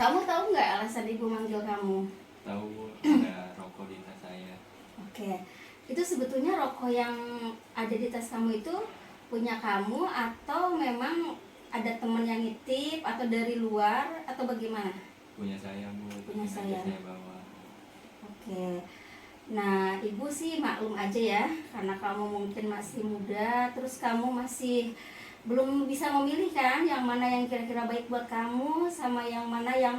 Kamu tahu nggak alasan ibu manggil kamu? Tahu, ada rokok di tas saya. Oke, itu sebetulnya rokok yang ada di tas kamu itu punya kamu atau memang ada teman yang nitip atau dari luar atau bagaimana? Punya saya, Bu. Punya Sengaja saya. saya bawa. Oke, nah ibu sih maklum aja ya, karena kamu mungkin masih muda, terus kamu masih belum bisa memilih kan yang mana yang kira-kira baik buat kamu sama yang mana yang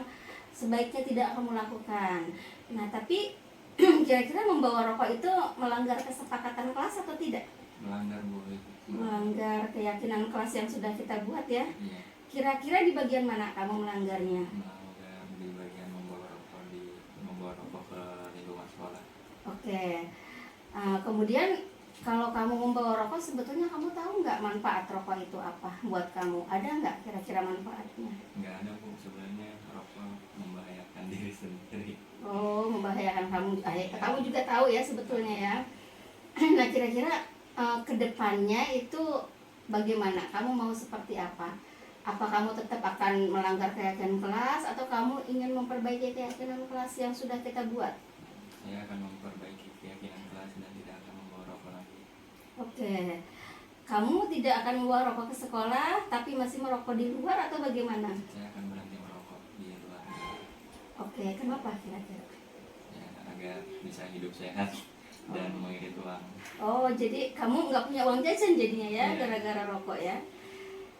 sebaiknya tidak kamu lakukan. Nah tapi kira-kira membawa rokok itu melanggar kesepakatan kelas atau tidak? Melanggar, Bu. Melanggar keyakinan kelas yang sudah kita buat ya. Iya. Kira-kira di bagian mana kamu melanggarnya? Melanggar di bagian membawa rokok ke lingkungan sekolah. Oke. Kemudian kalau kamu membawa rokok, sebetulnya kamu tahu nggak manfaat rokok itu apa buat kamu? Ada nggak kira-kira manfaatnya? Nggak ada, Bu. Sebenarnya rokok membahayakan diri sendiri. Oh, membahayakan kamu. Kamu juga tahu ya sebetulnya ya. Nah, kira-kira kedepannya itu bagaimana? Kamu mau seperti apa? Apa kamu tetap akan melanggar keyakinan kelas atau kamu ingin memperbaiki keyakinan kelas yang sudah kita buat? Saya akan memperbaiki keyakinan kelas dan tidak akan membawa rokok lagi. Oke. Kamu tidak akan membawa rokok ke sekolah tapi masih merokok di luar atau bagaimana? Saya akan berhenti merokok di luar. Oke, kenapa kira-kira? Ya, agar bisa hidup sehat dan mengirit uang. Oh, jadi kamu nggak punya uang jajan jadinya ya, Iya. gara-gara rokok ya?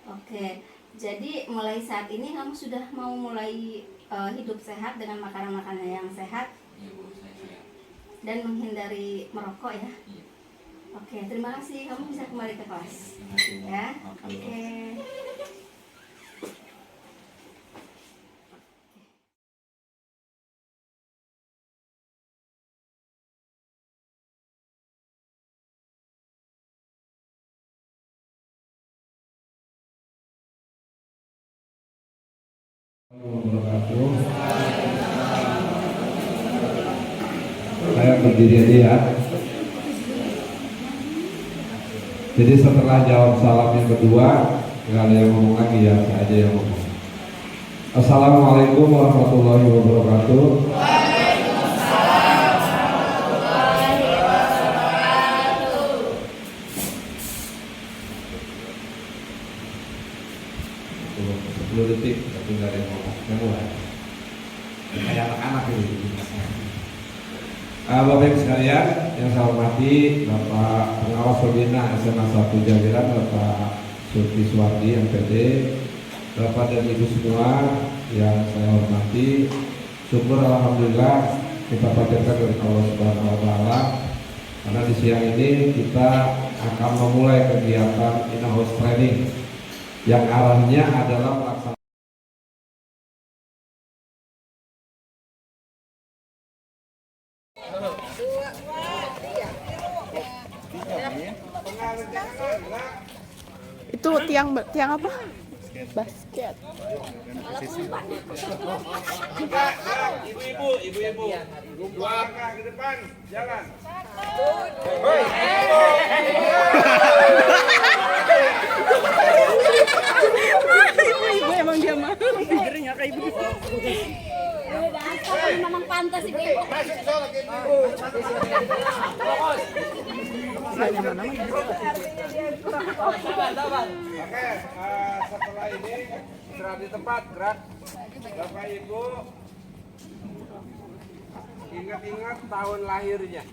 Oke, jadi mulai saat ini kamu sudah mau mulai hidup sehat dengan makanan-makanan yang sehat Ya, Bu, saya siap. dan menghindari merokok ya? Iya. Oke, terima kasih. Kamu bisa kembali ke kelas Terima kasih, Bu. ya? Oke. Oke. Wabarakatuh. Saya berdiri aja ya. Jadi setelah jawab salam yang kedua, nggak ada yang ngomong lagi ya, saya aja yang ngomong. Assalamualaikum warahmatullahi wabarakatuh. Waalaikumsalam warahmatullahi wabarakatuh. 10 detik, tapi nggak ada yang ngomong. Yang mulai. Kayak anak-anak gitu. Bapak Ibu sekalian yang saya hormati, Bapak Pengawas Pembina SMA 1 Jabiran, Bapak Sulki Suwardi MPD, Bapak dan Ibu semua yang saya hormati, syukur alhamdulillah kita panjatkan dari Allah Subhanahu wa taala karena di siang ini kita akan memulai kegiatan in-house training yang arahnya adalah melaksanakan Itu tiang apa? Basket. Ibu-ibu, dua langkah ke depan, jalan. Ibu emang dia mah figurnya kayak ibu. Memang pantas ibu-ibu. Oke, setelah ini istirahat di tempat, gerak. Bapak Ibu, ingat-ingat tahun lahirnya.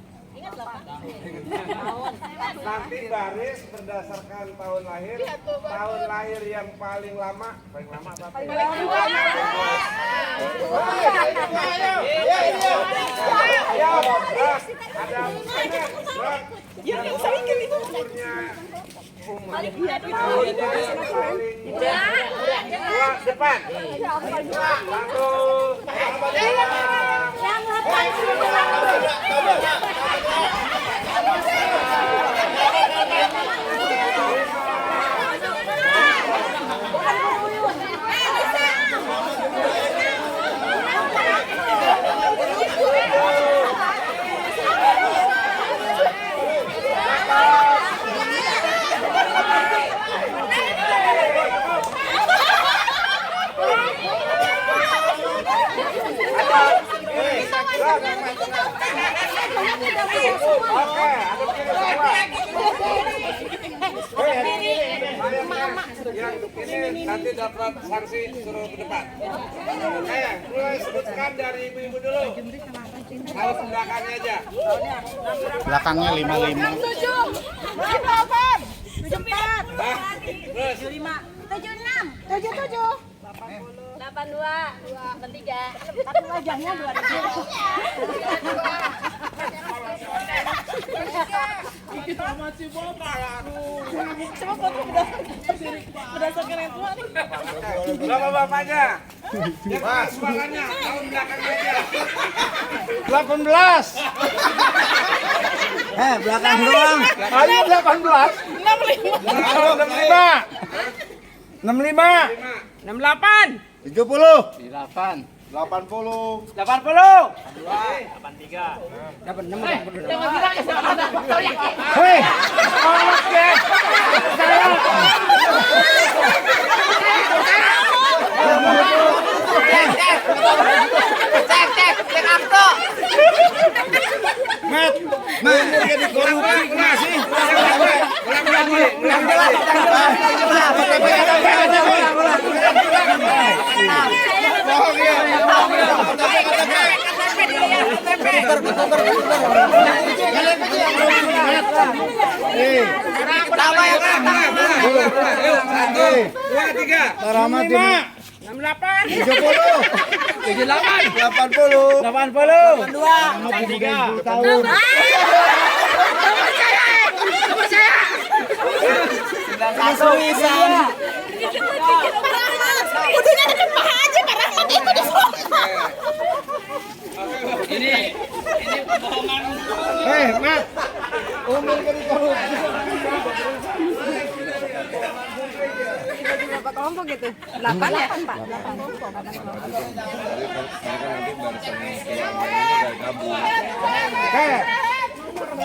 Nanti baris berdasarkan tahun lahir yang paling lama apa? Yang saya itu depan. Oke, ada kiri semua. Yang ini nanti dapat sanksi suruh ke depan. Mulai sebutkan dari ibu-ibu dulu. Kalau belakangnya aja. Belakangnya 55. 82. Berapa bapaknya? Yang keras suaranya, tahun belakangnya aja. 18. Belakang doang. Ayo 18. 65. 68. 70. 8. 80. 80. Hei. Mat, jadi korupsi masih. Ini pembohongan. Mat. Umur jadi korupsi. Berapa kelompok gitu? 8 ya, Pak? 8 kelompok.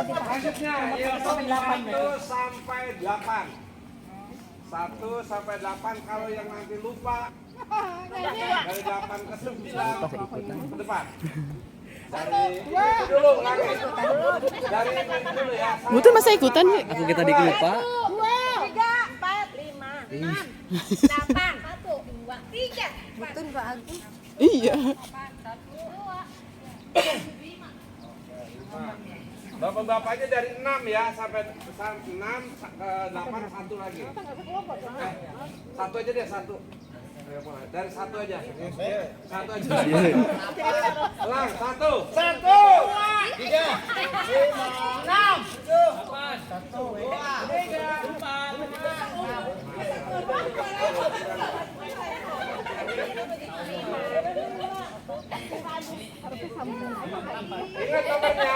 Selanjutnya yang 1 sampai 8. 1 sampai 8 kalau yang nanti lupa dari 8 ke 9 ke depan. Dari itu dulu lagi. Dari ini dulu ya. Butuh masa ikutan nih. Aku kita lupa. 3, 4, 5, 6, 8, 1, 2, 3, 4, Betul Pak Agus. Iya. 2. Bapak-bapaknya dari 6 ya sampai 6 ke 8 1 lagi. Satu aja deh, satu. Dari 1 aja. 1 aja. Ulang, 1. 1. 3. 6. 8. 1, 2, 3, 4. Ingat nomornya.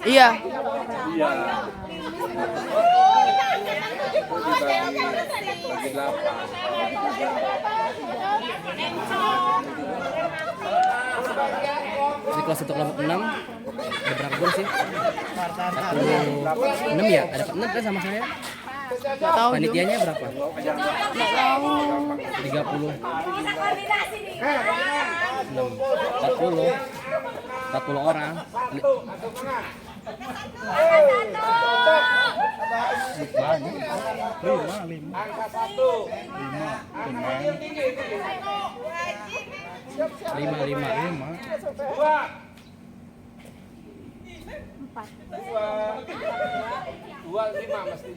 Iya. Di kelas 1 kelompok 6 ada berapa gol sih? 46 ya? Ada 6 kan sama saya? Enggak tahu. Panitianya berapa? 30. 40 orang. Angka 1.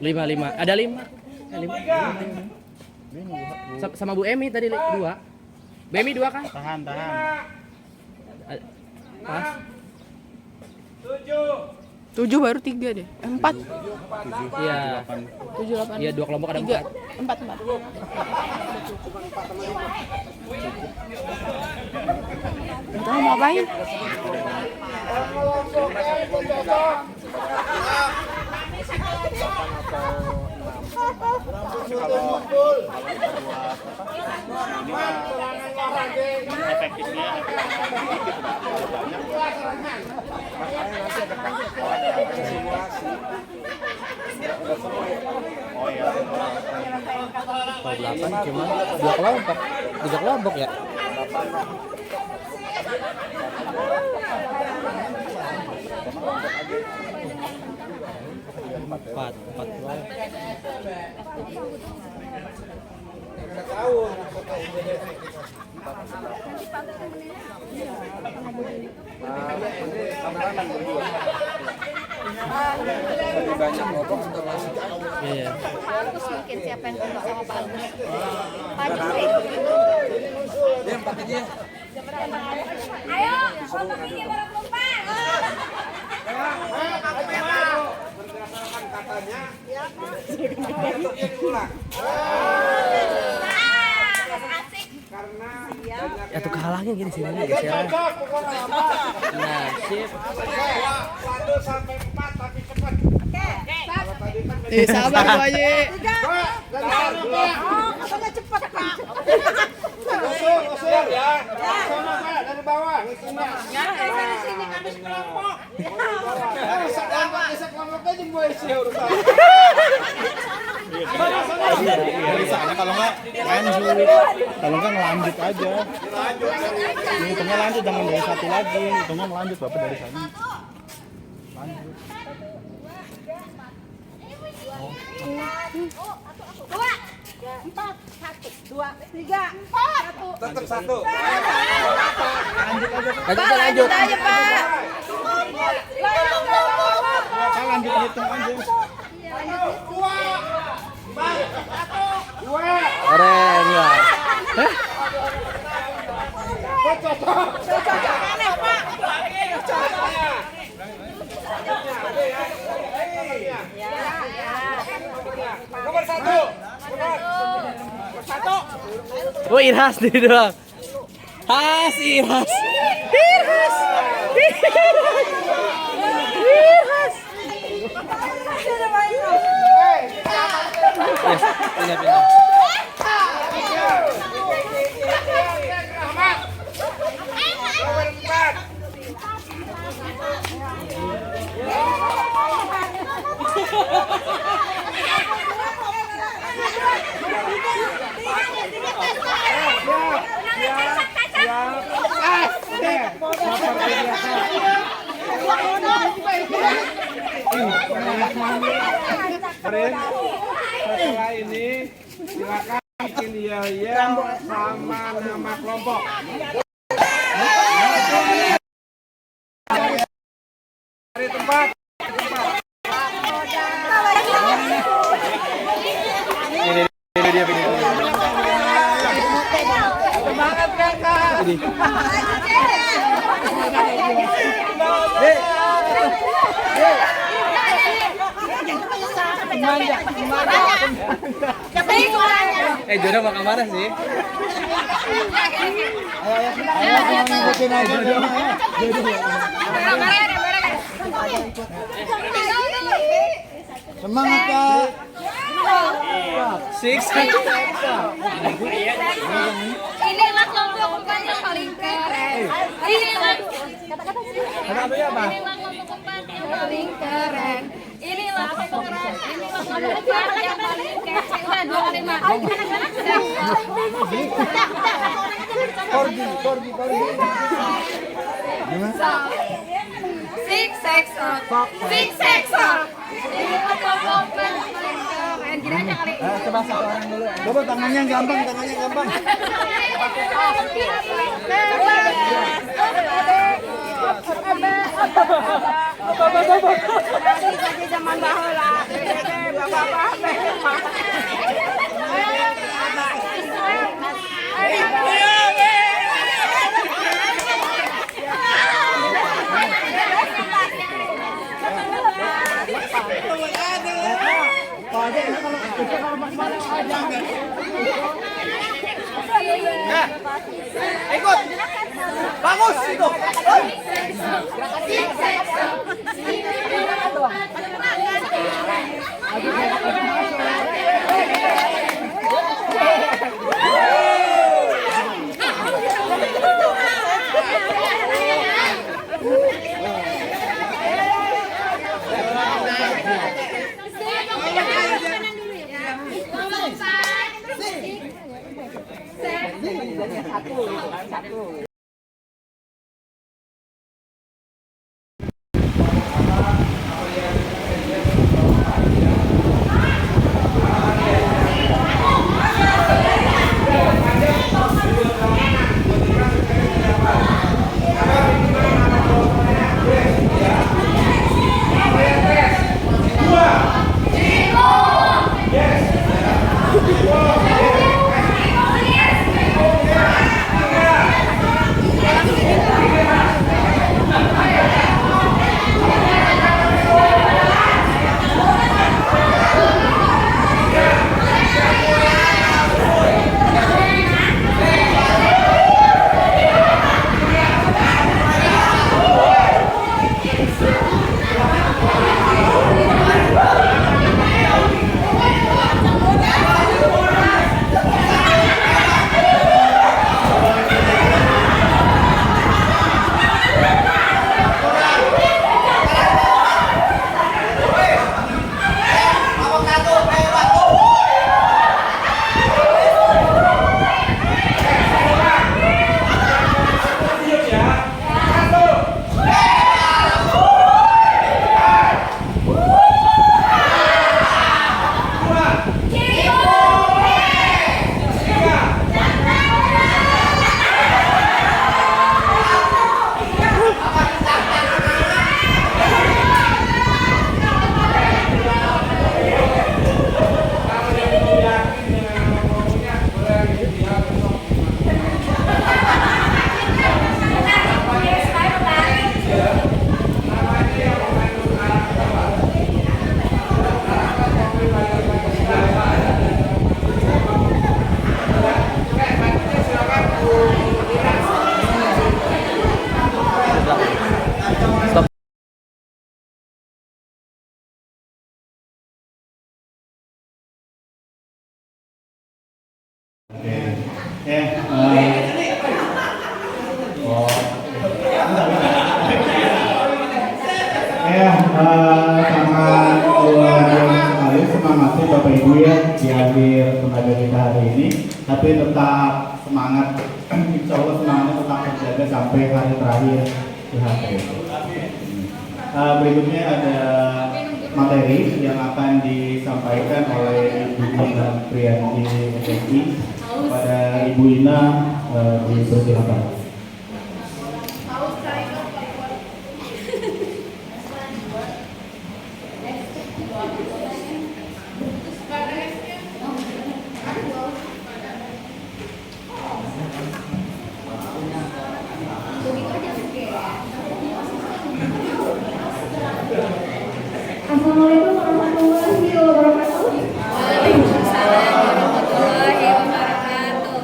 5. 5. Ada 5. Sama Bu Emi tadi 2. Bu Emi 2 kan? Tahan. Pas. 7 baru 3 deh. 4. Iya. 7 8. Iya 2 kelompok ada 4. 4. Tahu mau ngapain? Efektifnya banyak. Kalau 8 cuma 2 kelompok, 3 kelompok ya. Empat kelompok. Lebih banyak kelompok untuk masuk. Iya. Bagus mungkin siapa yang kelompok sama Pak Agus. Maju sih. Dia 4 aja ya. Ayo, kelompok ini baru kelompok. Berdasarkan katanya, untuk yang ulang. Asik. Karena Ya tuh kehalangin gini sini nih geseran. Nah, sip. 1 sampai 4 tapi cepat. Kalau tadi kan Sabar Bu Haji. Oh, katanya cepat, Pak. usul ya. Sama Pak dari bawah. Dari sini kami sekelompok. Kelompoknya jemboy sih urusan. Dari sana kalau nggak lanjut. Kalau nggak ngelanjut aja. Ini hitungnya lanjut, jangan dari 1 lagi. Hitungnya melanjut Bapak dari sana. Dua, 4, 1, 2, 3, 4. Tetap 1. Lanjut aja. Saya lanjut hitung aja. Keren ya. Nomor 1. Oh, Irhas nih doang. Has Irhas. Irhas. Irhas. Yes, pindah. Nomor 4. Setelah ini silakan bikin yel-yel sama nama kelompok. Dari tempat. Ini dia pilih. Semangat kakak. Jodoh bakal marah sih. Ngikutin aja. Semangat Kak. Six. Inilah kelompok empat yang paling keren. Inilah kelompok empat yang paling keren. Inilah kelompok empat yang paling keren. 25. Korgi. Six sexor. Inilah kelompok empat yang paling keren. Gini aja kali. Coba satu orang dulu. Coba tangannya gampang. Zaman baheula. Ikut. Bagus itu. Sangat luar biasa sekali semangatnya Bapak Ibu ya di akhir tenaga kita hari ini. Tapi tetap semangat, insya Allah semangatnya tetap terjaga sampai hari terakhir PHP. Berikutnya ada materi yang akan disampaikan oleh Ibu Ina Priyanti SSI. Kepada Ibu Ina dipersilakan. Assalamualaikum warahmatullahi wabarakatuh. Waalaikumsalam warahmatullahi wabarakatuh.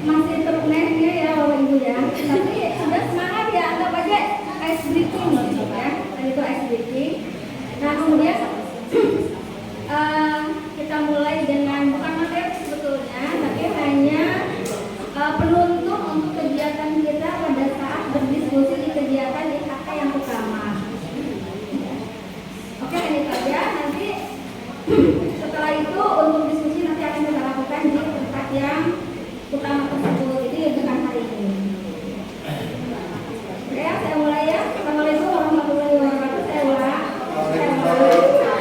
Masih terus ya Bapak Ibu ya. Tapi sudah semangat ya, anggap aja ice breaking gitu ya. Dan itu ice breaking. Nah kemudian kita mulai dengan bukan materi sebetulnya, tapi hanya penuntut untuk kegiatan kita pada saat berdiskusi di kegiatan IKT yang pertama. Oke, ini saja. Nanti setelah itu untuk diskusi nanti akan kita lakukan di tempat yang utama tersebut. Ini bukan hari ini. Oke, saya mulai ya. Assalamualaikum warahmatullahi wabarakatuh. Saya mulai.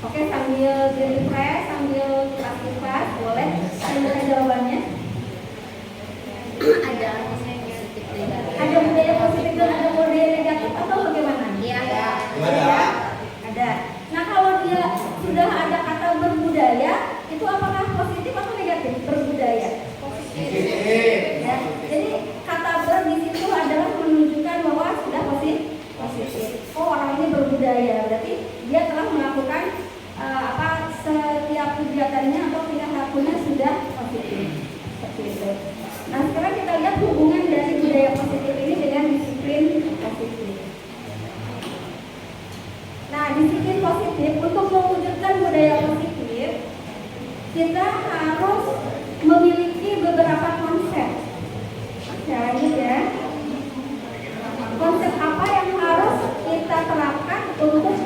Oke, sambil di-refresh, sambil kipas-kipas, boleh saya jawabannya. Ada budaya positif dan ada budaya negatif atau bagaimana? Iya. Ada. Nah, kalau dia sudah ada kata berbudaya, itu apakah positif atau negatif? Berbudaya. Positif. Ya. Jadi kata ber di situ adalah menunjukkan bahwa sudah positif. Oh, orang ini berbudaya, berarti dia telah melakukan setiap kegiatannya atau tingkah lakunya sudah positif. Seperti itu. Nah, sekarang kita lihat hubungan dari budaya positif ini dengan disiplin positif. Nah, disiplin positif, untuk mewujudkan budaya positif, kita harus memiliki beberapa konsep. Jadi ya, konsep apa yang harus kita terapkan untuk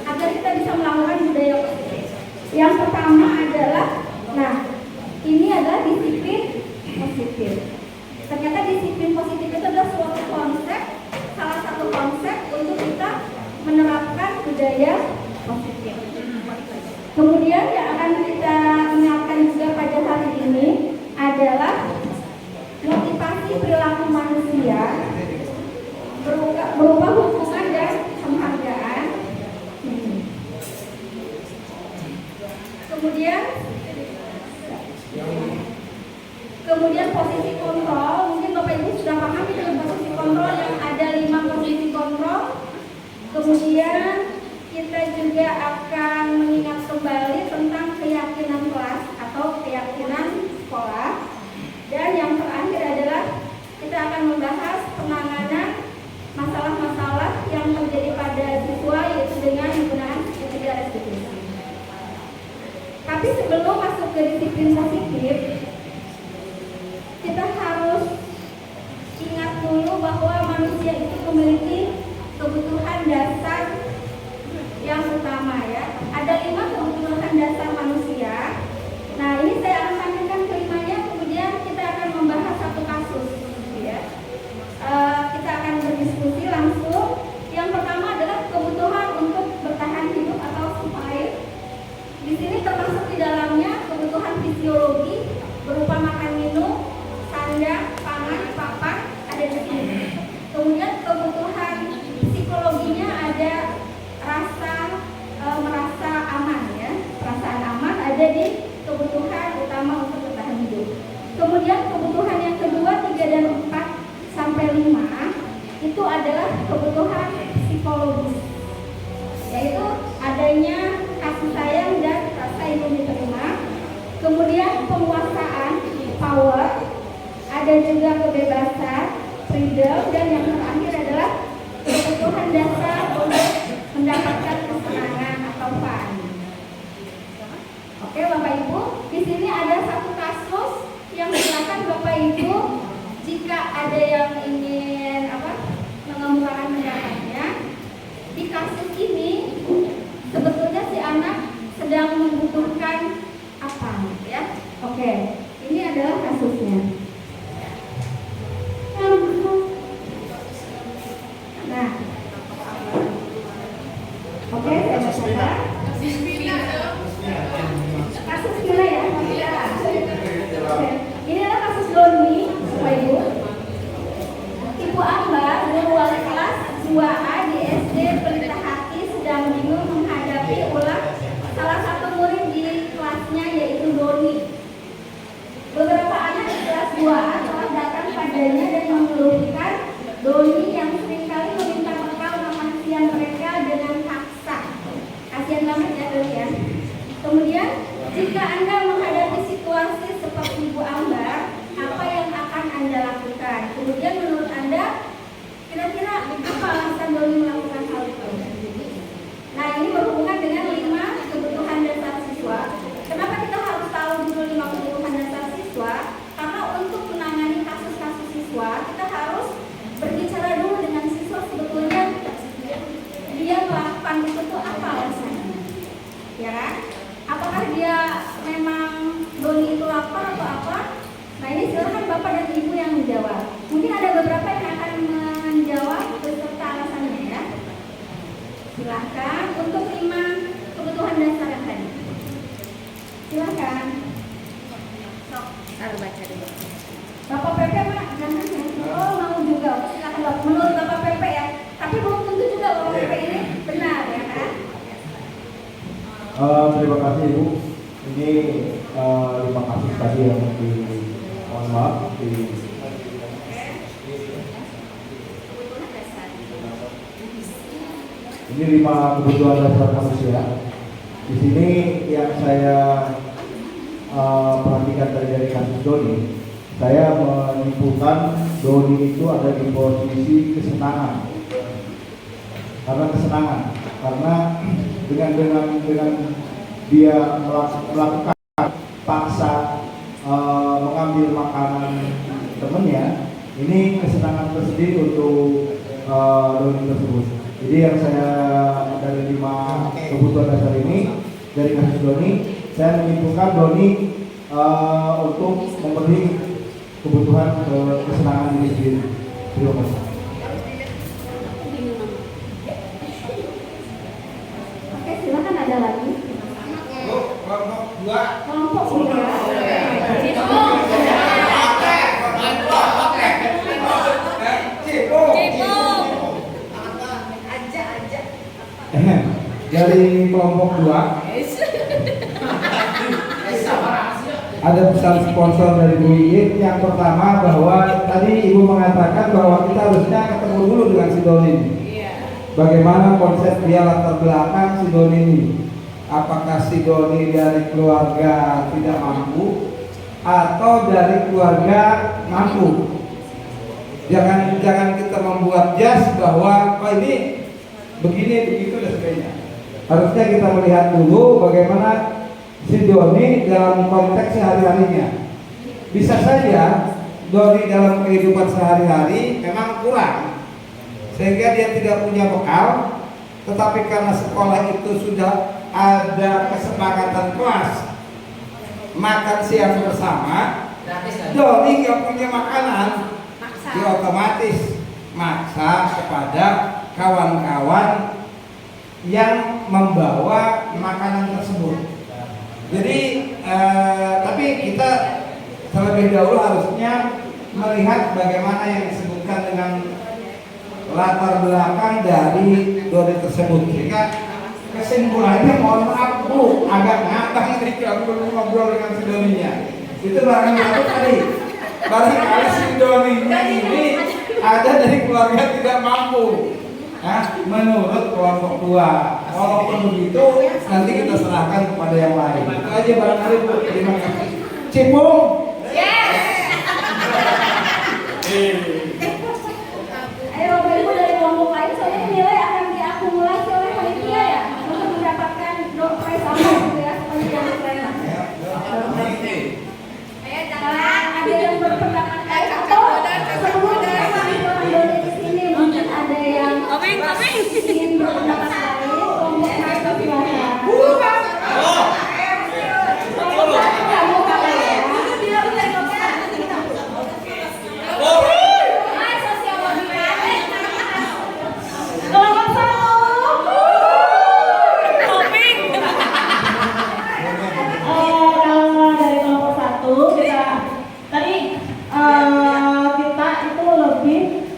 agar kita bisa melakukan budaya positif? Yang pertama adalah, nah, ini adalah disiplin positif. Ternyata disiplin positif itu adalah suatu konsep, salah satu konsep untuk kita menerapkan budaya positif. Kemudian yang akan kita ingatkan juga pada hari ini adalah motivasi perilaku manusia berupa hubungan dan penghargaan. Kemudian posisi kontrol, mungkin Bapak Ibu sudah paham dengan posisi kontrol yang ada 5 posisi kontrol. Kemudian kita juga akan mengingat kembali tentang keyakinan kelas atau keyakinan sekolah. Dan yang terakhir adalah kita akan membahas penanganan masalah-masalah yang terjadi pada siswa, yaitu dengan menggunakan ketiga restitusi. Tapi sebelum masuk ke disiplin positif, kita harus ingat dulu bahwa manusia itu memiliki kebutuhan dasar yang utama, ya. Ada 5 kebutuhan dasar manusia. Nah, ini saya akan tampilkan kelimanya, kemudian kita akan membahas satu kasus, ya. Kita akan berdiskusi langsung. Yang pertama adalah kebutuhan untuk bertahan hidup atau survive. Di sini termasuk di dalamnya kebutuhan fisiologi berupa makan minum, sandang, pangan, papan, ada di sini. Kemudian kebutuhan psikologinya ada merasa aman, ya. Perasaan aman ada di kebutuhan utama untuk bertahan hidup. Kemudian kebutuhan yang kedua 3 dan 4 sampai 5 itu adalah kebutuhan psikologis, yaitu adanya kasih sayang dan rasa ingin diterima. Kemudian penguasaan, power, ada juga kebebasan, freedom, dan yang terakhir adalah kebutuhan dasar untuk mendapatkan kesenangan atau fun. Oke, Bapak Ibu, di sini ada satu kasus yang silakan Bapak Ibu jika ada yang ingin mengemukakan pendapatnya. Di kasus ini sebetulnya si anak sedang membutuhkan apa, ya? Oke, ini adalah kasusnya. Nah, oke, saya bacakan. Kasus Mila, ya. Oke. Ini adalah kasus Doni, Bapak Ibu. Ibu Ambar, guru wali kelas 2A di SD Pelita Hati, sedang bingung menghadapi ulah salah satu murid di kelasnya, yaitu Doni. Beberapa anak di kelas 2A telah datang padanya dan mengeluhkan Doni yang seringkali meminta bekal makan siang mereka dengan paksa. Kasihan banget ya Doni, ya. Kemudian, jika Anda menghadapi situasi seperti Ibu Ambar, apa yang akan Anda lakukan? Kemudian menurut Anda, kira-kira apa alasan Doni melakukan hal itu? Nah, ini berhubungan dengan 5 kebutuhan dasar siswa. Kenapa kita harus tahu dulu 5 kebutuhan dasar siswa? Karena untuk menangani kasus-kasus siswa, kita harus berbicara dulu dengan siswa sebetulnya dia melakukan itu tuh apa alasannya, ya kan? Apakah dia memang Doni itu lapar atau apa? Nah, ini silakan Bapak dan Ibu yang menjawab. Mungkin ada beberapa yang akan menjawab beserta alasannya, ya. Silakan untuk 5 kebutuhan dasar Terima kasih Ibu. Ini 5 kasus tadi yang mohon maaf ini 5 kebutuhan dasar manusia. Di sini yang saya perhatikan dari kasus Doni, saya menyimpulkan Doni itu ada di posisi kesenangan. Karena dengan dia melakukan paksa mengambil makanan temennya, ini kesenangan tersendiri untuk Doni tersebut. Jadi yang saya dari 5 kebutuhan dasar ini dari kasus Doni, saya menyimpulkan Doni untuk memberi kebutuhan kesenangan diri sendiri. Terima kasih. Oke, silakan ada lagi. Kelompok 2. Kelompok 3. Dari kelompok 2 ada pesan sponsor dari Bu Iin. Yang pertama bahwa tadi Ibu mengatakan bahwa kita harusnya ketemu dulu dengan si Doni. Bagaimana konsep dia, latar belakang si Doni ini? Apakah si Doni dari keluarga tidak mampu atau dari keluarga mampu? Jangan kita membuat jas bahwa oh ini begini begitu dan sebagainya. Harusnya kita melihat dulu bagaimana si Doni dalam konteks sehari-harinya. Bisa saja Doni dalam kehidupan sehari-hari memang kurang, sehingga dia tidak punya bekal. Tetapi karena sekolah itu sudah ada kesepakatan kelas makan siang bersama, Doni nggak punya makanan, dia otomatis maksa kepada kawan-kawan yang membawa makanan tersebut. Jadi tapi kita terlebih dahulu harusnya melihat bagaimana yang disebutkan dengan latar belakang dari Doni tersebut. Jika kesimpulannya mohon maaf Bu, agak ngambang ketika aku ngobrol dengan si Doninya. Itu barangkali tadi, barangkali si Doninya ini ada dari keluarga tidak mampu. Nah, menurut kelompok 2. Walaupun begitu, nanti kita serahkan kepada yang lain. Itu aja barangkali Bu. Terima kasih. Cipung. Ayo Bapak Ibu dari kelompok lain, soalnya nilai akan diakumulasi oleh panitia ya untuk mendapatkan door prize apa gitu ya, supaya jangan keren. Ada yang berpendapat lain atau sebelum kita panggil orang Doni di sini mungkin ada yang ingin berpendapat lain. Kelompok lain silakan.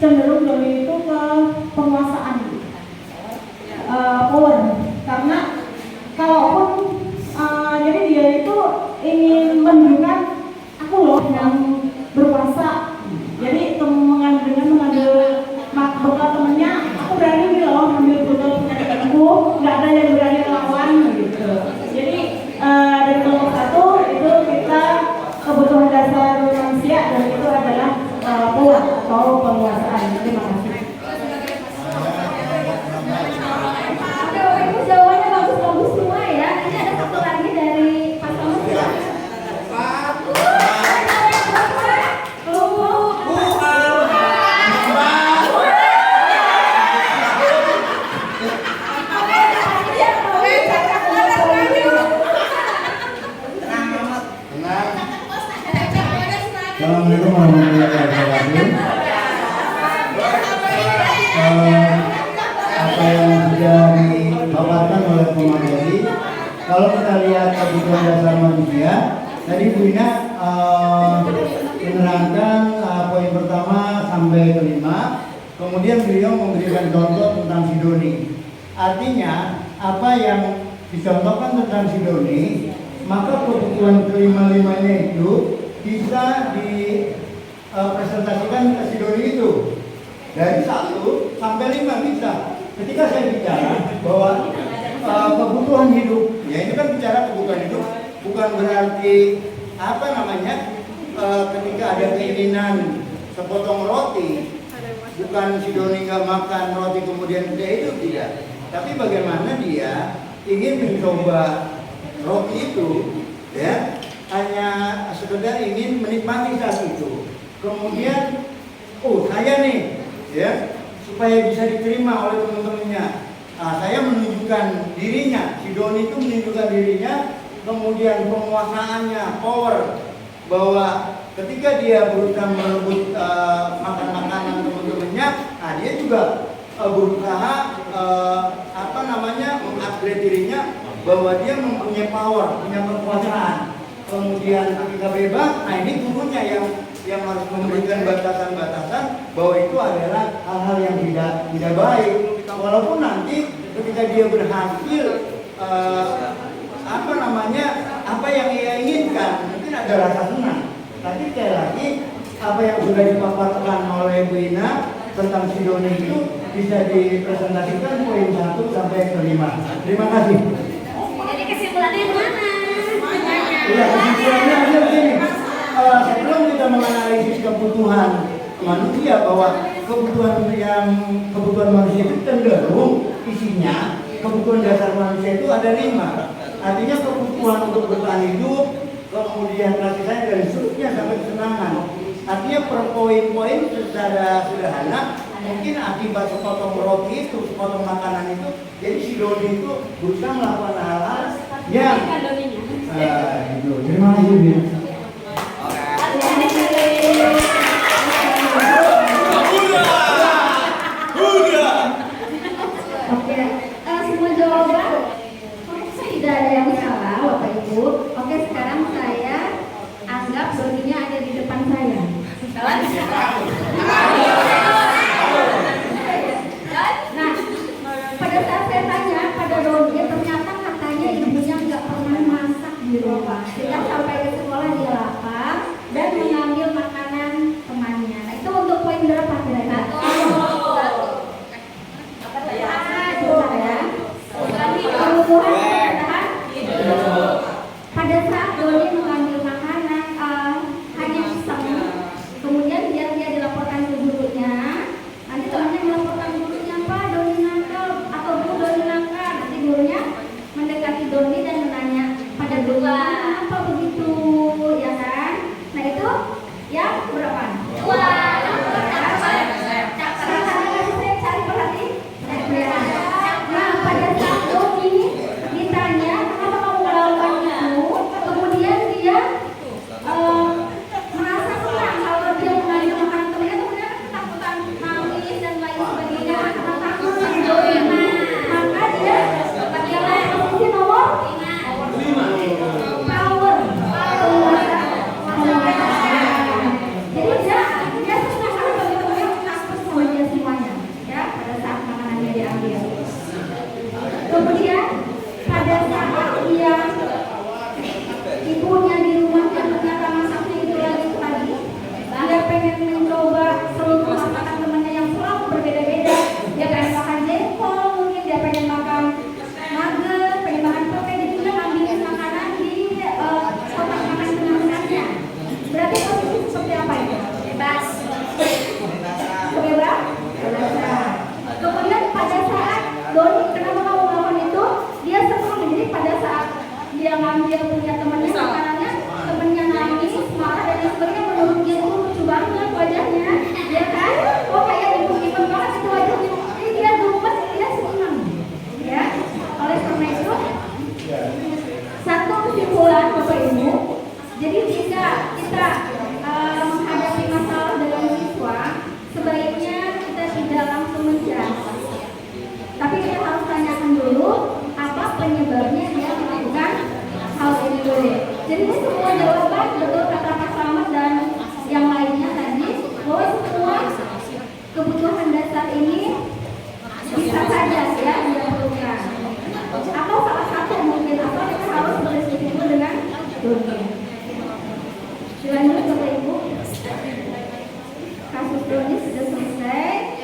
cenderung Doni itu ke penguasaan, power. Karena kalaupun jadi dia itu ingin menunjukkan aku loh yang berkuasa. Jadi mengambil bekal temennya, aku berani nih loh ambil bekal temanku, nggak ada yang berani lawan gitu. Jadi dari kelompok 1 itu kita kebutuhan dasar manusia dan itu adalah power atau penguasaan. Terima kasih. Oke, Bapak Ibu jawabannya bagus-bagus semua ya. Ini ada satu lagi dari pasangan silakan. Assalamualaikum warahmatullahi wabarakatuh. Apa yang sudah dipaparkan oleh pemateri, kalau kita lihat kebutuhan dasar manusia, tadi Bu Ina menerangkan poin pertama sampai kelima, kemudian beliau memberikan contoh tentang si Doni. Artinya apa yang dicontohkan tentang si Doni, maka kebutuhan kelima-limanya itu bisa dipresentasikan ke si Doni itu. Dari 1 sampai 5 bisa. Ketika saya bicara bahwa kebutuhan hidup, ya ini kan bicara kebutuhan hidup, bukan berarti apa namanya ketika ada keinginan sepotong roti, bukan si Doni nggak makan roti kemudian tidak hidup, tidak. Tapi bagaimana dia ingin mencoba roti itu, ya hanya sekedar ingin menikmati saat itu. Kemudian, saya nih, ya supaya bisa diterima oleh teman-temannya, saya menunjukkan dirinya, si Doni itu menunjukkan dirinya, kemudian penguasaannya, power, bahwa ketika dia berusaha merebut makan makanan teman-temannya, dia juga berusaha mengupgrade dirinya bahwa dia mempunyai power, punya kekuasaan. Kemudian ketika bebas, ini gurunya yang harus memberikan batasan-batasan bahwa itu adalah hal-hal yang tidak baik. Walaupun nanti ketika dia berhasil apa yang ia inginkan, mungkin ada rasa senang. Tapi sekali lagi apa yang sudah dipaparkan oleh Bu Ina tentang si Doni itu bisa dipresentasikan poin 1 sampai ke 5. Terima kasih. Jadi kesimpulannya mana? Iya, kesimpulannya ada begini. Sebelum kita menganalisis kebutuhan manusia, bahwa kebutuhan manusia itu cenderung isinya kebutuhan dasar manusia itu ada 5. Artinya kebutuhan untuk bertahan hidup, kemudian kasih sayang dari seterusnya sampai kesenangan. Artinya per poin-poin secara sederhana, mungkin akibat sepotong roti itu, sepotong makanan itu, jadi si Doni itu berusaha melakukan hal-hal yang itu. Terima kasih, Bin. Oke, semua jawaban tidak ada yang salah, Bapak Ibu. Oke, sekarang saya anggap Doninya ada di depan saya. Nah, pada saat saya tanya pada Doni, ternyata katanya ibunya nggak pernah masak di rumah. Sehingga sampai ke sekolah dia lapar dan mengambil makanan temannya. Nah, itu untuk poin berapa kira-kira? Pada saat Doni mengambil makanan hanya iseng, kemudian dia dilaporkan ke gurunya. Nanti temannya melaporkan gurunya, Pak Doni nakal atau Bu Doni nakal. Nanti gurunya mendekati Doni dan menanya pada Doni, kenapa begitu, ya kan? Nah itu yang berapa? 2. Cari perhati. Nah pada saat Doni ditanya kenapa kamu melakukan itu, kemudian dia merasa senang kalau dia mengambil makanan temannya, kemudian ketakutan nangis dan lain sebagainya karena takut sama Doni. Maka dia posisi nomor 5. Power. Jadi dia senang karena teman-temannya takut sama dia semuanya, ya pada saat makanannya diambil. Kemudian pada saat dia ibunya di rumah yang ternyata masaknya itu lagi, dia pengen mencoba seluruh masakan temannya yang selalu berbeda-beda. Dia pengen makan jengkol, mungkin dia pengen makan nugget, pengen makan pete, jadi dia ngambilin makanan di kotak makan benar-benarnya. Berarti posisi seperti apa itu? Bebas. Bebas? Kemudian pada saat Doni, kenapa kamu melakukan itu? Dia senang. Jadi pada saat dia ngambil punya temannya makanannya, temannya nangis, marah dan lain sebagainya, menurut dia itu lucu banget wajahnya, ya kan? Oh kayak dibukipan banget itu wajahnya. Jadi dia gemes, dia senang, ya. Oleh karena itu, satu kesimpulan Bapak Ibu. Jadi jika kita menghadapi masalah dengan siswa, sebaiknya kita tidak langsung menjudge. Tapi kita harus tanyakan dulu apa penyebabnya dia melakukan hal ini dulu. Jadi ini semua jawaban betul kata Pak Slamet dan yang lainnya tadi, bahwa semua kebutuhan dasar ini bisa saja ya diperlukan. Atau salah satu Dilanjut Bapak Ibu. Kasus Doni sudah selesai.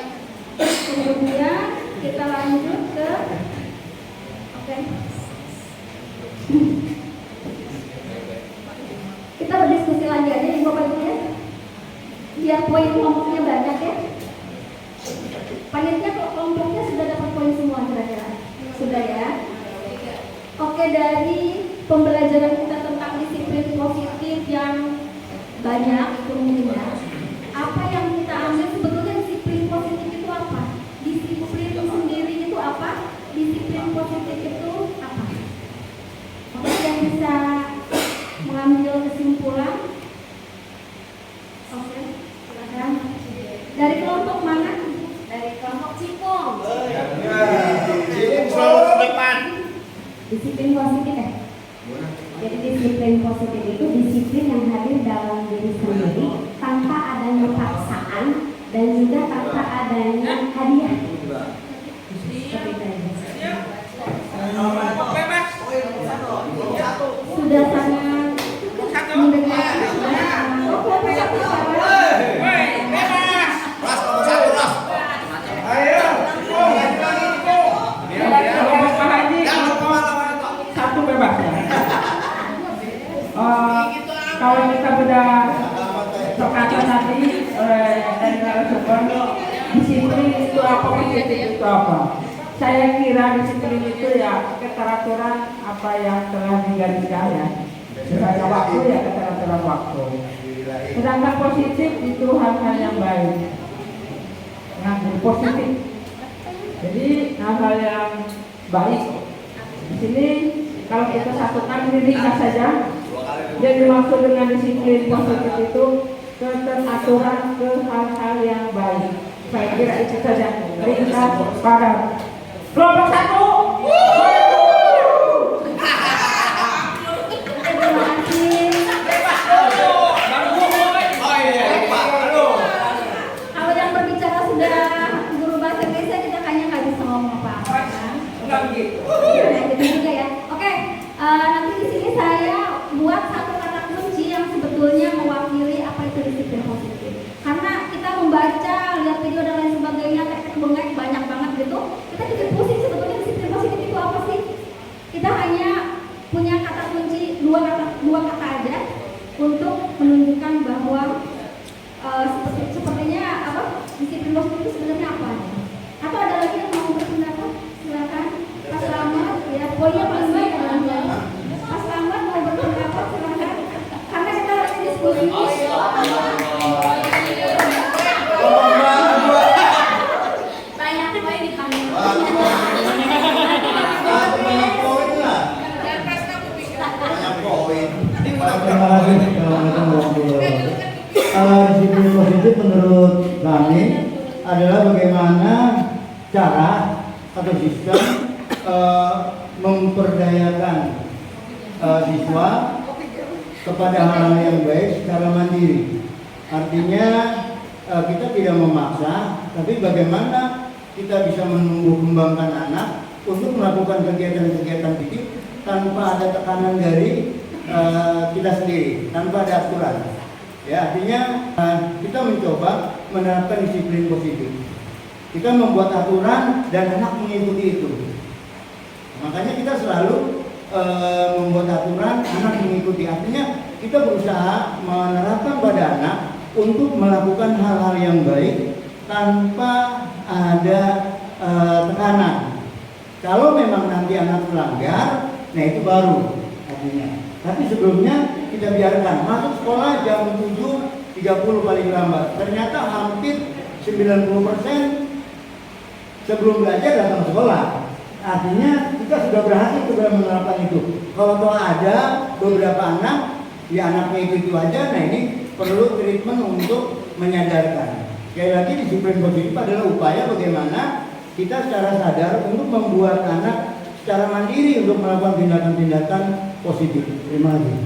Kemudian kita lanjut ke kita berdiskusi lagi aja nih Bapak Ibu ya. Biar poin kelompoknya banyak ya. Panitia kelompoknya sudah dapat poin semua kira-kira. Sudah ya. Oke, dari pembelajaran kita tentang disiplin positif yang banyak itu mungkin ya. Apa yang kita ambil sebetulnya disiplin positif itu apa? Disiplin sendiri itu apa? Disiplin positif itu apa? Oke, yang bisa mengambil kesimpulan? Oke, silakan. Dari kelompok mana? Dari kelompok Cipong. Disiplin positif ya? Jadi disiplin positif itu disiplin yang hadir dalam diri sendiri tanpa adanya paksaan dan juga tanpa adanya hadiah. Sudah sangat mendekati. Satu bebas ya. Kalau kita sudah terkata tadi dari narasumber, disiplin itu apa, positif itu apa? Saya kira disiplin itu ya keteraturan apa yang telah digariskan ya. Misalnya waktu ya keteraturan waktu. Sedangkan positif itu hal-hal yang baik. Nah, positif. Jadi hal-hal yang baik. Di sini kalau kita satukan ini ringkas saja. Yang dimaksud dengan disiplin positif itu keteraturan ke hal-hal yang baik. Saya kira itu saja. Ringkas padat. Kelompok satu. Terima kasih. Kalau yang berbicara sudah guru bahasa Indonesia, kita kayaknya nggak bisa ngomong apa-apa. Enggak begitu. Gitu juga ya. Oke, nanti di sini saya buat satu kata kunci yang sebetulnya mewakili apa itu disiplin positif. Karena kita membaca, lihat video dan lain sebagainya, tek-tek bengek banyak banget gitu, kita jadi pusing sebetulnya disiplin positif itu apa sih? Kita hanya punya kata kunci dua kata aja untuk menunjukkan bahwa sepertinya apa disiplin positif itu sebenarnya apa? Atau ada lagi yang mau berpendapat? Silakan. Mas Rahmat, ya poinnya paling baik adalah Mas Rahmat mau berpendapat, silakan. Karena kita harus diskusi. Banyak poin di kamera. Terima kasih. Disiplin positif menurut kami adalah bagaimana cara atau sistem memperdayakan siswa kepada hal-hal yang baik secara mandiri. Artinya kita tidak memaksa, tapi bagaimana kita bisa menumbuh kembangkan anak untuk melakukan kegiatan-kegiatan didik tanpa ada tekanan dari kita sendiri, tanpa ada aturan. Ya, artinya kita mencoba menerapkan disiplin positif. Kita membuat aturan dan anak mengikuti itu. Makanya kita selalu membuat aturan, anak mengikuti. Artinya kita berusaha menerapkan pada anak untuk melakukan hal-hal yang baik tanpa ada tekanan. Kalau memang nanti anak melanggar, nah itu baru artinya. Tapi sebelumnya kita biarkan masuk sekolah jam 7.30 paling lambat. Ternyata hampir 90% sebelum belajar datang sekolah. Artinya kita sudah berhasil dalam menerapkan itu. Kalau ada beberapa anak, ya anaknya itu aja, nah ini perlu treatment untuk menyadarkan. Sekali lagi disiplin positif adalah upaya bagaimana kita secara sadar untuk membuat anak secara mandiri untuk melakukan tindakan-tindakan positif. Terima kasih.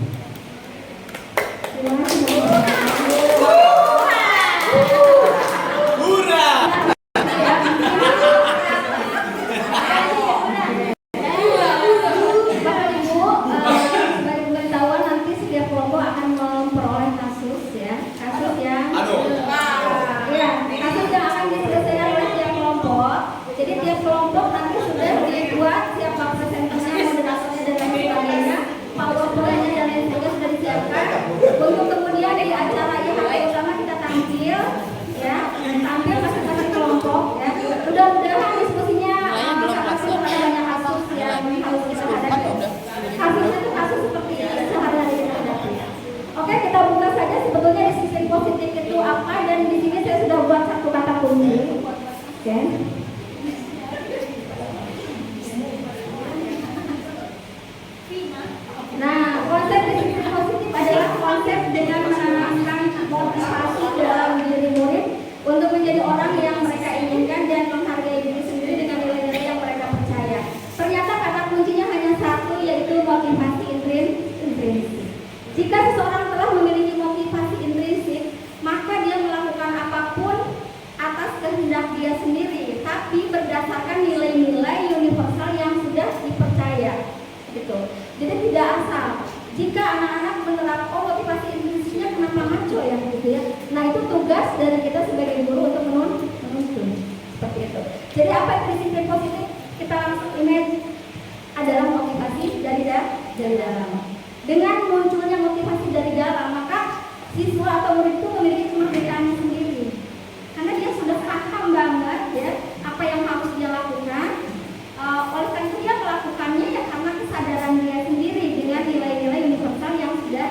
Terima kasih. Bapak Ibu, sebagai pemberitahuan nanti konsep dengan menanamkan motivasi dalam diri murid untuk menjadi orang yang mereka inginkan dan menghargai diri sendiri dengan nilai-nilai yang mereka percaya. Ternyata kata kuncinya hanya satu, yaitu motivasi intrinsik. Jika seseorang telah memiliki motivasi intrinsik, maka dia melakukan apapun atas kehendak dia sendiri, tapi berdasarkan nilai-nilai universal yang sudah dipercaya. Gitu. Jadi tidak asal. Jika anak-anak menerapkan motivasi intrinsiknya, kenapa ngaco ya, gitu ya? Nah, itu tugas dari kita sebagai guru untuk menuntun seperti itu. Jadi apa itu disiplin positif? Kita langsung image adalah motivasi dari dalam. Dengan munculnya motivasi dari dalam, maka siswa atau murid itu memiliki kemerdekaan sendiri. Karena dia sudah paham banget ya apa yang harus dia lakukan. Oleh karena itu dia melakukannya ya karena kesadaran dia sendiri dengan nilai-nilai universal yang sudah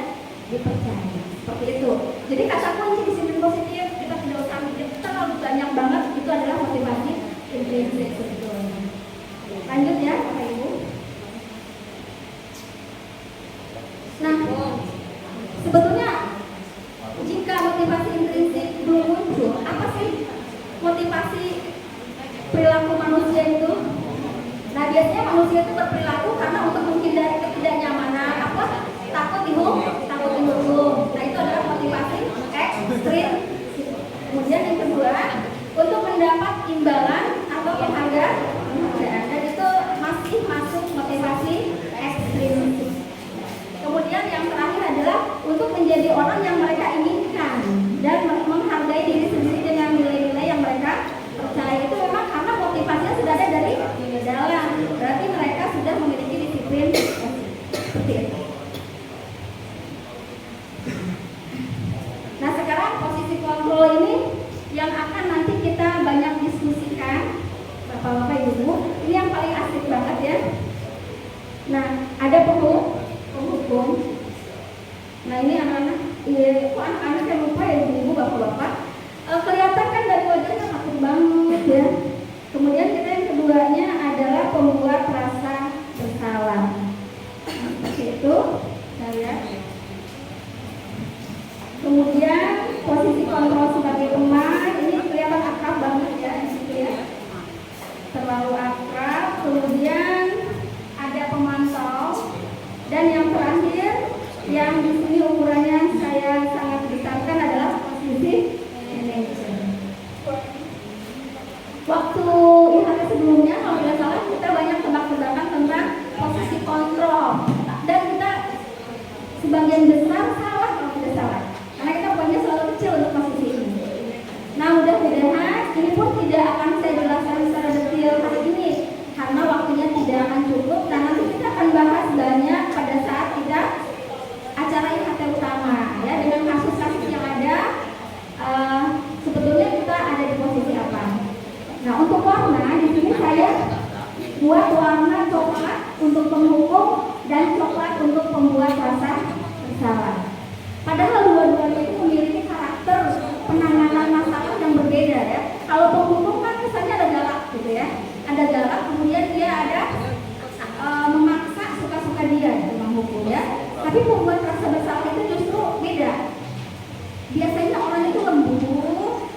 dipercaya. Seperti itu. Jadi kata kunci disiplin positif, kita tidak usah mikir terlalu banyak banget, itu adalah motivasi intrinsik sebetulnya. Lanjut ya Bapak Ibu. Nah, sebetulnya jika motivasi intrinsik belum muncul, apa sih motivasi perilaku manusia itu? Nah, biasanya manusia itu berperilaku karena untuk menghindari ketidaknyamanan, apa? Takut dihukum. Nah, itu adalah motivasi ekstrim. Kemudian yang kedua, untuk mendapat imbalan atau penghargaan, dan itu masih masuk motivasi ekstrim. Kemudian yang terakhir adalah untuk menjadi orang yang mereka inginkan dan menghargai diri sendiri dengan nilai-nilai yang mereka percaya. Itu memang karena motivasinya sudah ada dari dalam. Berarti mereka sudah memiliki disiplin seperti itu. Nah, sekarang posisi kontrol ini yang akan nanti kita banyak diskusikan, Bapak-bapak Ibu. Ini yang paling asik banget ya. Nah, ada penghukum. Nah, ini anak-anak, kok anak-anak yang lupa ya ibu, bapak-bapak. Kelihatan kan dari wajahnya takut banget ya. Kemudian kita yang keduanya adalah pembuat rasa bersalah. Seperti itu, saya. Kemudian posisi kontrol sebagai teman, ini kelihatan akrab banget ya di situ ya. Terlalu akrab. Kemudian ada pemantau. Dan yang terakhir, yang di sini ukurannya saya sangat besarkan adalah posisi manajer. Waktu IHT sebelumnya, kalau tidak salah, kita banyak tebak-tebakan tentang posisi kontrol. Dan kita sebagian besar salah kalau tidak salah. Karena kita punya selalu kecil untuk posisi ini. Nah, mudah-mudahan ini pun tidak akan saya jelaskan secara detail hari ini. Karena waktunya tidak akan cukup. Dan nanti kita akan bahas banyak pada saat kita acara IHT utama. Ya, dengan kasus-kasus yang ada, sebetulnya kita ada di posisi apa. Nah, untuk warna, di sini saya buat warna coklat untuk penghukum dan coklat untuk pembuat rasa bersalah. Padahal dua-duanya itu memiliki karakter penanganan masalah yang berbeda ya. Kalau penghukum kan kesannya ada galak gitu ya. Ada galak, kemudian dia ada memaksa suka-suka dia ya, menghukum ya. Tapi pembuat rasa bersalah itu justru beda. Biasanya orang itu lembut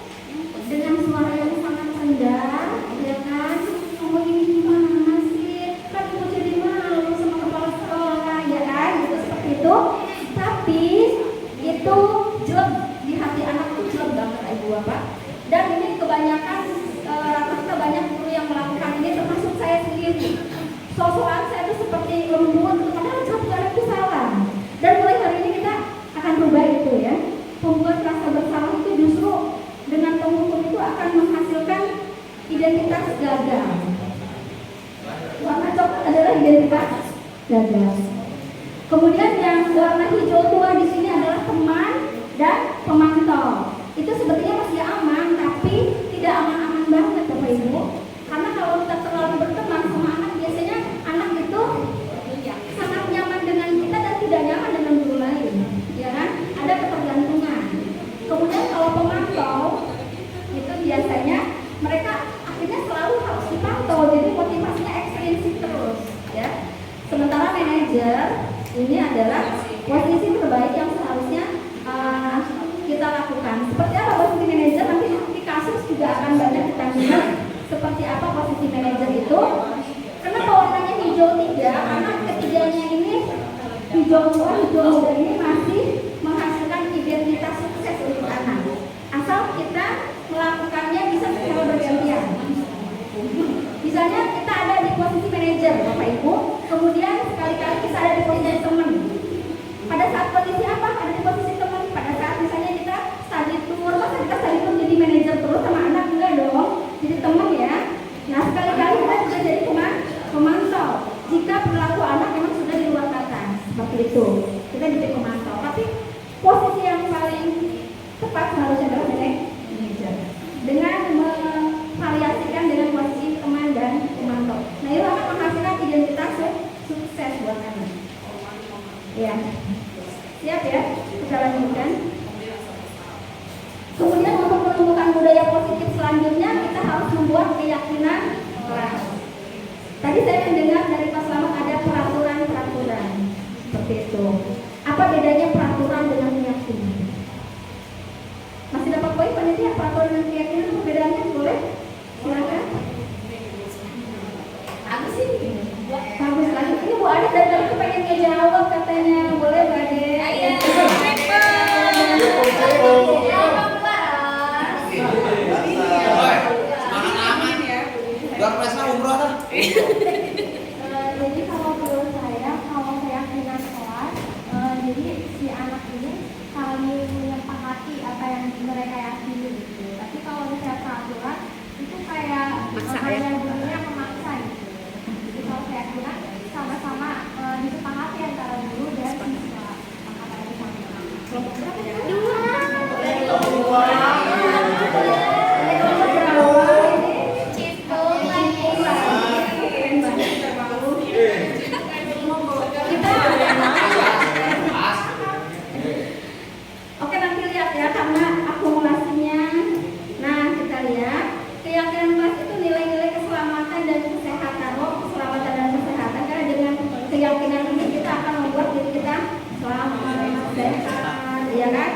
dengan suara yang sangat rendah, ya kan? Kamu ini gimana sih? Kan ibu jadi malu sama kepala sekolah, ya kan? Gitu seperti itu. Tapi itu jelek di hati anak itu jelek banget ibu bapak. Dan ini kebanyakan rata-rata banyak guru yang melakukan ini, termasuk saya sendiri. Sosokan saya itu seperti lembut, padahal jawaban itu salah. Dan mulai hari ini kita akan rubah itu ya. Pembuat rasa bersalah itu justru dengan penghukum itu akan menghasilkan identitas gagal. Warna coklat adalah identitas gagal. Kemudian yang warna hijau tua di sini adalah teman dan pemantau. Itu sebetulnya masih aman, tapi tidak aman-aman banget Bapak Ibu. Karena kalau kita terlalu berteman sama anak, biasanya anak itu sangat nyaman dengan kita dan tidak nyaman dengan guru lain, ya kan? Ada ketergantungan. Kemudian kalau pemantau itu biasanya mereka akhirnya selalu harus dipantau, jadi motivasinya ekstrinsik terus, ya. Sementara manajer ini adalah posisi terbaik yang seharusnya kita lakukan. Seperti apa posisi manajer, nanti di kasus juga akan banyak ditanya seperti apa posisi manajer itu. Kenapa warnanya hijau 3? Karena ketiganya ini hijau tua, hijau muda ini masih menghasilkan identitas sukses untuk anak. Asal kita melakukannya bisa secara bergantian. Misalnya kita ada di posisi manajer, Bapak Ibu, kemudian sekali-kali kita ada di posisi teman. Pada saat posisi apa? Ada di posisi teman. Pada saat misalnya kita study tour, masa kita study tour jadi manajer terus sama anak? Enggak dong, jadi teman ya. Nah sekali-kali kita juga jadi pemantau. Jika perilaku anak memang sudah di luar kata, seperti itu, kita jadi pemantau. Tapi posisi yang paling tepat seharusnya adalah manajer. Dengan memvariasikan dengan posisi teman dan pemantau. Nah itu akan menghasilkan identitas sukses buat anak. Ya, siap ya? Kita lanjutkan. Kemudian untuk menumbuhkan budaya positif selanjutnya kita harus membuat keyakinan kelas. Tadi saya mendengar dari Pak Slamet ada peraturan-peraturan seperti itu. Apa bedanya peraturan dengan keyakinan? Masih dapat poin panitia peraturan dan keyakinan perbedaannya boleh? Silakan. Aku sih bagus lagi. Ini Bu Ade dari tadi pengen ngejawab katanya. Boleh Bu Ade? Iya. Jadi kalau menurut saya, kalau keyakinan kelas, jadi si anak ini saling menyepakati apa yang mereka yakini gitu. Tapi kalau misalnya peraturan itu kayak hanya gurunya memaksa gitu. Jadi kalau keyakinan sama-sama disepakati antara guru dan siswa. Sepakatan bersama. Kelompok berapa ya? Dua. Oke, nanti lihat ya karena akumulasinya. Nah, kita lihat keyakinan kelas itu nilai-nilai keselamatan dan kesehatan. Keselamatan dan kesehatan, karena dengan keyakinan ini kita akan membuat diri kita selamat, sehat, ya kan?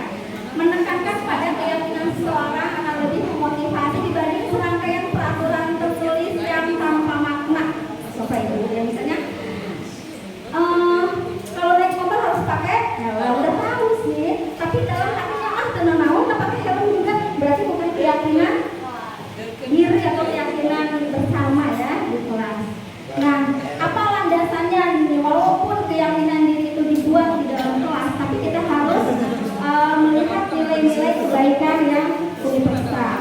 Menekankan pada keyakinan seseorang akan lebih memotivasi dibanding serangkaian peraturan tertulis yang tanpa makna. Bapak Ibu, ya misalnya kalau naik motor harus pakai, ya udah tahu sih. Tapi dalam hatinya tenang naon, nggak pakai helm juga, berarti bukan keyakinan diri atau keyakinan bersama ya di kelas. Nah, apa landasannya? Walaupun keyakinan diri itu dibuat di dalam kelas, tapi kita harus melihat nilai-nilai kebaikan yang universal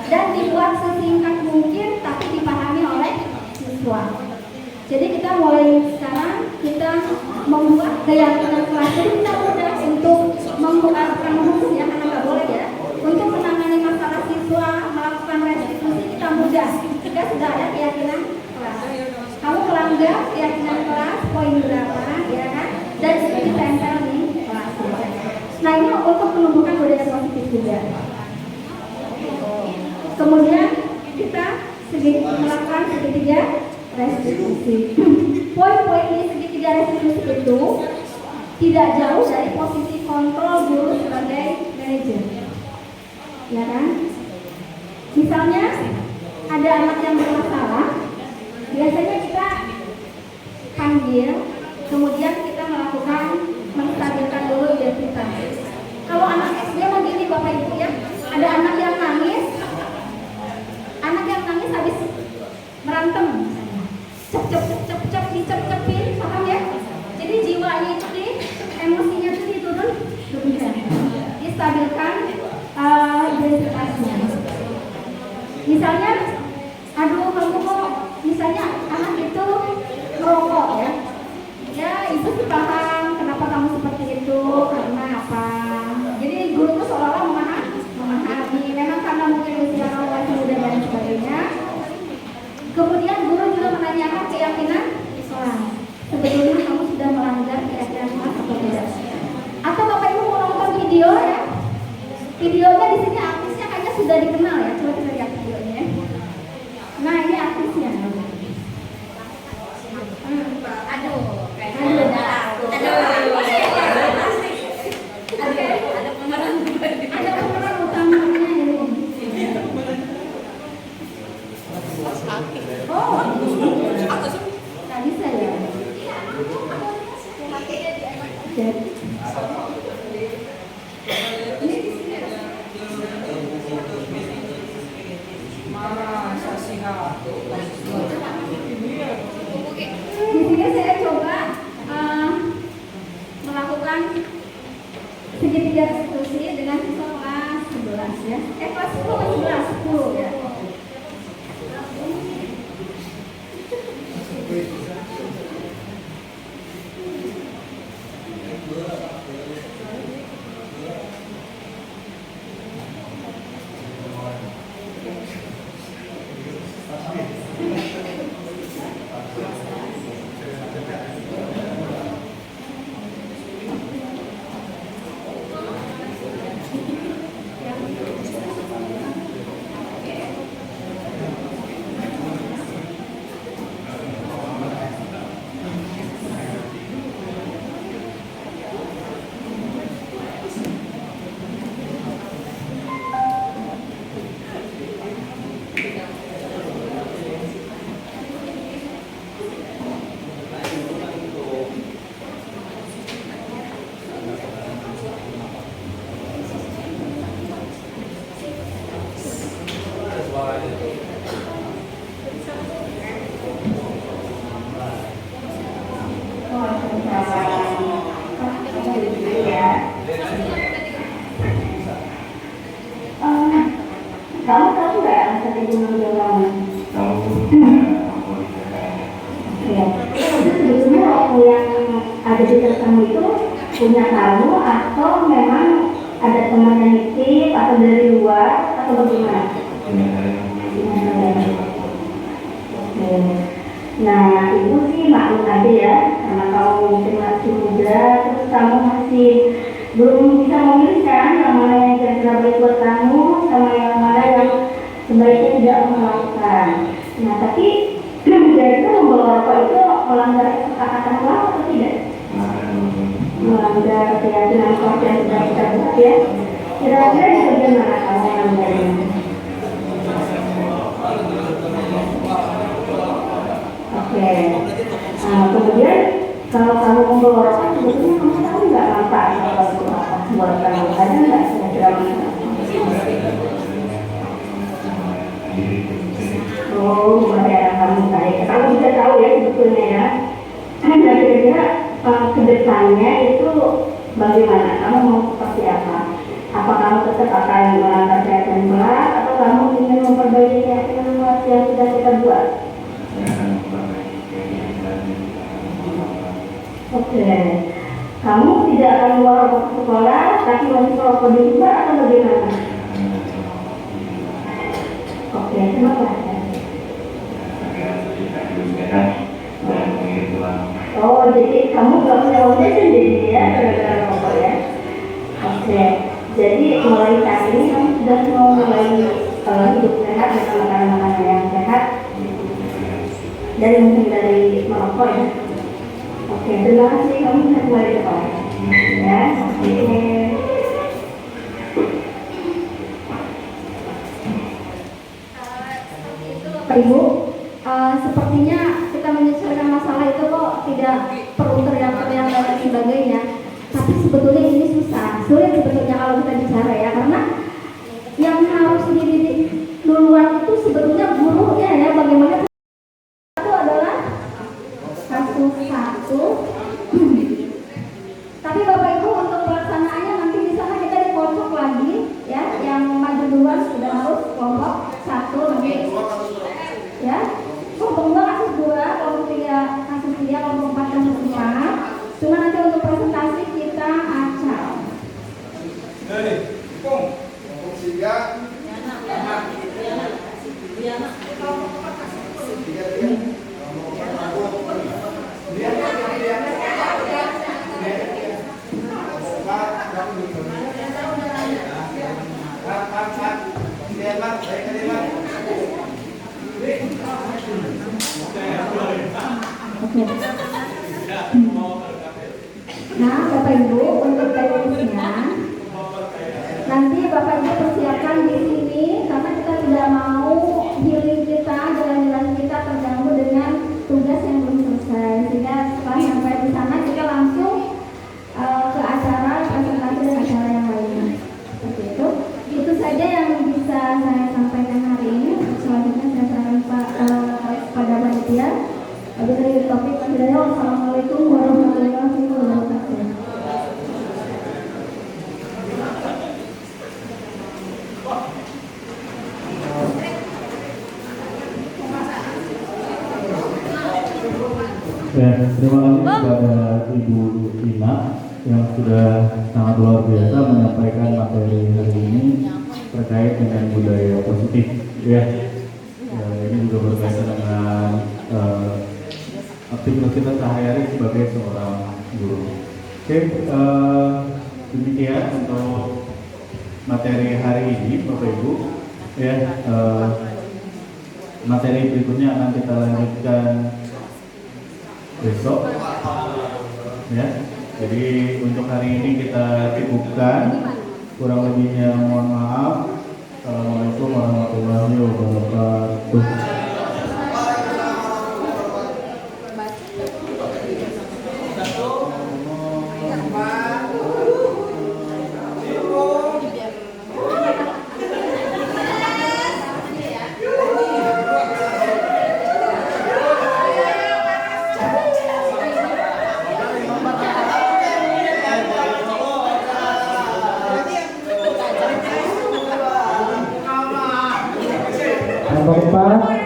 dan dibuat sesingkat mungkin, tapi dipahami oleh siswa. Jadi kita mulai sekarang kita membuat keyakinan kelas. Jadi kita mudah untuk membuat khusus ya, karena nggak boleh ya. Untuk menangani masalah siswa melakukan restitusi kita mudah. Jika sudah ada keyakinan kelas. Kamu melanggar keyakinan kelas poin berapa, ya kan? Dan itu ditempel di kelas. Nah ini untuk menumbuhkan budaya positif juga. Kemudian kita melakukan segitiga restitusi. Poin-poin di segitiga restitusi itu tidak jauh dari posisi kontrol guru sebagai manajer, ya kan? Misalnya ada anak yang bermasalah, biasanya kita panggil, kemudian kita melakukan menstabilkan dulu identitas. Kalau anak SD mah gini Bapak Ibu ya, ada anak yang nangis habis merantem, cep dicep-cepin, paham ya? Jadi jiwanya itu emosinya itu diturun, distabilkan identitasnya. Misalnya, aduh kamu kok, misalnya anak itu merokok ya, Di sini saya coba melakukan segitiga restitusi dengan siswa kelas 11 ya. Kelas 10 atau 11? 10 ya. Kamu tahu nggak asal ibu manggil kamu? Tahu. Ya. Itu sebetulnya waktu yang ada di dekat kamu itu punya kamu atau memang ada teman yang nitip atau dari luar atau bagaimana? Oke. Nah, ibu sih maklum aja ya, karena kamu mungkin masih muda, terus kamu masih belum bisa memilih kan yang mana yang kira-kira baik buat kamu sama yang mana yang sebaiknya tidak melakukan. Nah, tapi kira-kira membawa rokok itu melanggar kesepakatan kamu atau tidak? Melanggar keyakinan kelas yang sudah kita buat ya. Kira-kira di bagian mana kamu melanggarnya? Oke. Nah, kemudian kalau kamu membawa rokok sebetulnya kamu tahu nggak manfaat rokok itu apa buat kamu? Ada nggak kira-kira manfaat? Oh, bahaya kamu baik. Kamu bisa tahu ya sebetulnya ya. Dan kira-kira kedepannya itu bagaimana? Kamu mau seperti apa? Apa kamu tetap akan melanggar keyakinan kelas atau kamu ingin memperbaiki keyakinan kelas yang sudah kita buat? Oke. Kamu tidak akan keluar rokok ke sekolah, tapi masih merokok di luar atau bagaimana? Oke, kenapa? Oh, jadi kamu nggak punya foundation jadi ya, gara-gara rokok ya? Oke, jadi mulai saat ini kamu sudah mau mulai hidup sehat dengan makanan-makanan yang sehat dan menghindari merokok ya? Oke, terima kasih, kamu bisa kembali ke sekolah ya? Oke. Ibu, sepertinya kita menyelesaikan masalah itu kok tidak perlu teriak-teriak dan sebagainya. Tapi sebetulnya ini susah, sulit sebetulnya kalau kita bicara ya, karena yang harus dididik duluan itu sebetulnya gurunya ya. Bagaimana itu adalah kasus satu. Tapi Bapak Ibu untuk pelaksanaannya nanti di sana kita dikocok lagi ya, yang maju duluan sudah harus kelompok satu nanti. Ya, kelompok 2 kasus 2, kelompok 3 kasus 3, kelompok 4 kasus 4. Cuma nanti untuk presentasi kita acak. Dari kelompok 3 Nah, Bapak Ibu untuk teknisnya nanti Bapak Ibu persiapkan di sini karena kita tidak mau healing kita, jalan-jalan kita terganggu dengan tugas yang belum selesai. Sehingga setelah sampai di sana kita langsung terima kasih kepada Ibu Ina yang sudah sangat luar biasa menyampaikan materi hari ini terkait dengan budaya positif. Ya, ini juga berkaitan dengan aktivitas kita sehari-hari sebagai seorang guru. Oke, demikian untuk materi hari ini, Bapak Ibu. Ya, materi berikutnya akan kita lanjutkan besok. Ya, jadi untuk hari ini kita cukupkan. Kurang lebihnya mohon maaf. Assalamualaikum warahmatullahi wabarakatuh. Bapak,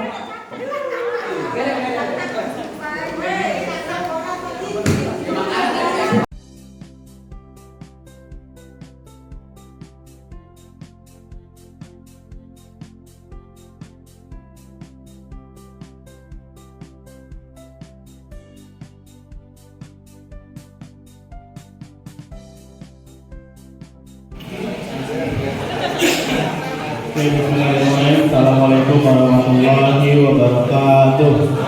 Assalamualaikum warahmatullahi wabarakatuh.